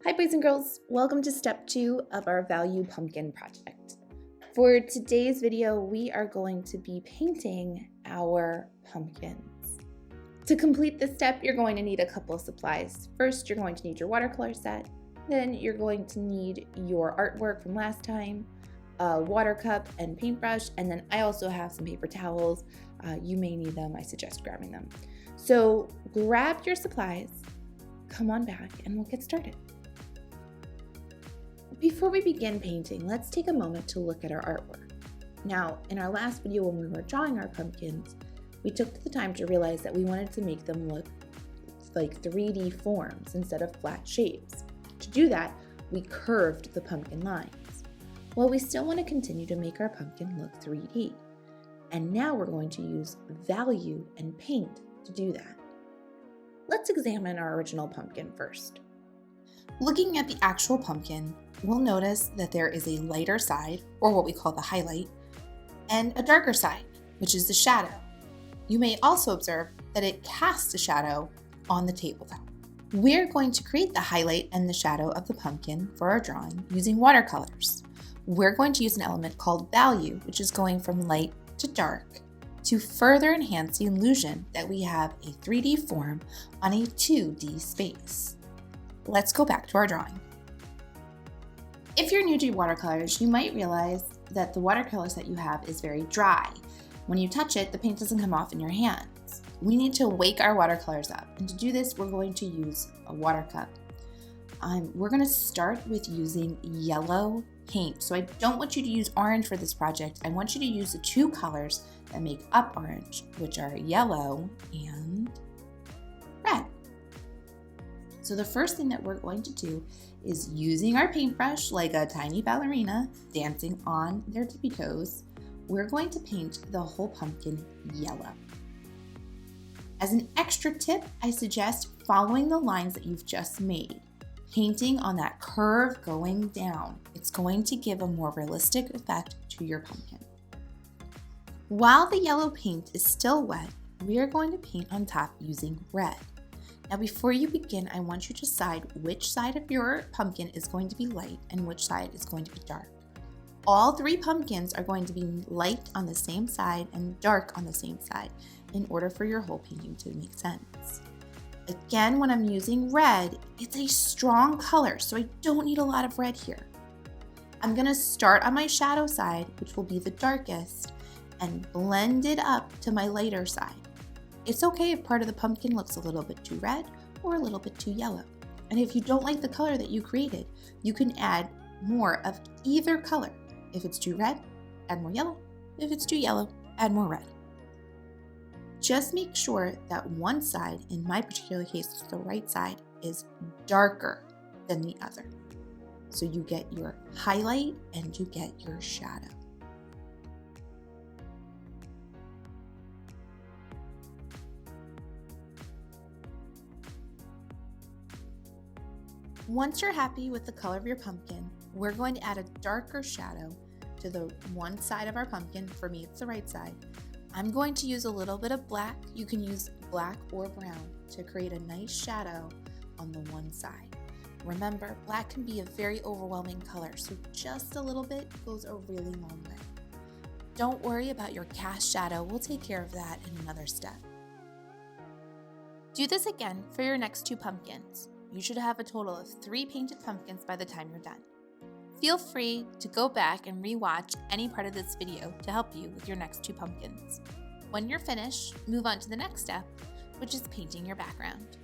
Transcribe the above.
Hi boys and girls, welcome to step 2 of our Value Pumpkin project. For today's video, we are going to be painting our pumpkins. To complete this step, you're going to need a couple of supplies. First, you're going to need your watercolor set, then you're going to need your artwork from last time, a water cup and paintbrush, and then I also have some paper towels. You may need them, I suggest grabbing them. So grab your supplies, come on back, and we'll get started. Before we begin painting, let's take a moment to look at our artwork. Now, in our last video when we were drawing our pumpkins, we took the time to realize that we wanted to make them look like 3D forms instead of flat shapes. To do that, we curved the pumpkin lines. Well, we still want to continue to make our pumpkin look 3D. And now we're going to use value and paint to do that. Let's examine our original pumpkin first. Looking at the actual pumpkin, we'll notice that there is a lighter side, or what we call the highlight, and a darker side, which is the shadow. You may also observe that it casts a shadow on the tabletop. We're going to create the highlight and the shadow of the pumpkin for our drawing using watercolors. We're going to use an element called value, which is going from light to dark, to further enhance the illusion that we have a 3D form on a 2D space. Let's go back to our drawing. If you're new to watercolors, you might realize that the watercolor set you have is very dry. When you touch it, the paint doesn't come off in your hands. We need to wake our watercolors up, and to do this, we're going to use a water cup. We're going to start with using yellow paint. So I don't want you to use orange for this project. I want you to use the two colors that make up orange, which are yellow and red. So the first thing that we're going to do is using our paintbrush like a tiny ballerina dancing on their tippy toes, we're going to paint the whole pumpkin yellow. As an extra tip, I suggest following the lines that you've just made, painting on that curve going down. It's going to give a more realistic effect to your pumpkin. While the yellow paint is still wet, we are going to paint on top using red. Now before you begin, I want you to decide which side of your pumpkin is going to be light and which side is going to be dark. All three pumpkins are going to be light on the same side and dark on the same side in order for your whole painting to make sense. Again, when I'm using red, it's a strong color, so I don't need a lot of red here. I'm going to start on my shadow side, which will be the darkest, and blend it up to my lighter side. It's okay if part of the pumpkin looks a little bit too red or a little bit too yellow. And if you don't like the color that you created, you can add more of either color. If it's too red, add more yellow. If it's too yellow, add more red. Just make sure that one side, in my particular case, the right side, is darker than the other. So you get your highlight and you get your shadow. Once you're happy with the color of your pumpkin, we're going to add a darker shadow to the one side of our pumpkin. For me, it's the right side. I'm going to use a little bit of black. You can use black or brown to create a nice shadow on the one side. Remember, black can be a very overwhelming color, so just a little bit goes a really long way. Don't worry about your cast shadow. We'll take care of that in another step. Do this again for your next two pumpkins. You should have a total of 3 painted pumpkins by the time you're done. Feel free to go back and re-watch any part of this video to help you with your next 2 pumpkins. When you're finished, move on to the next step, which is painting your background.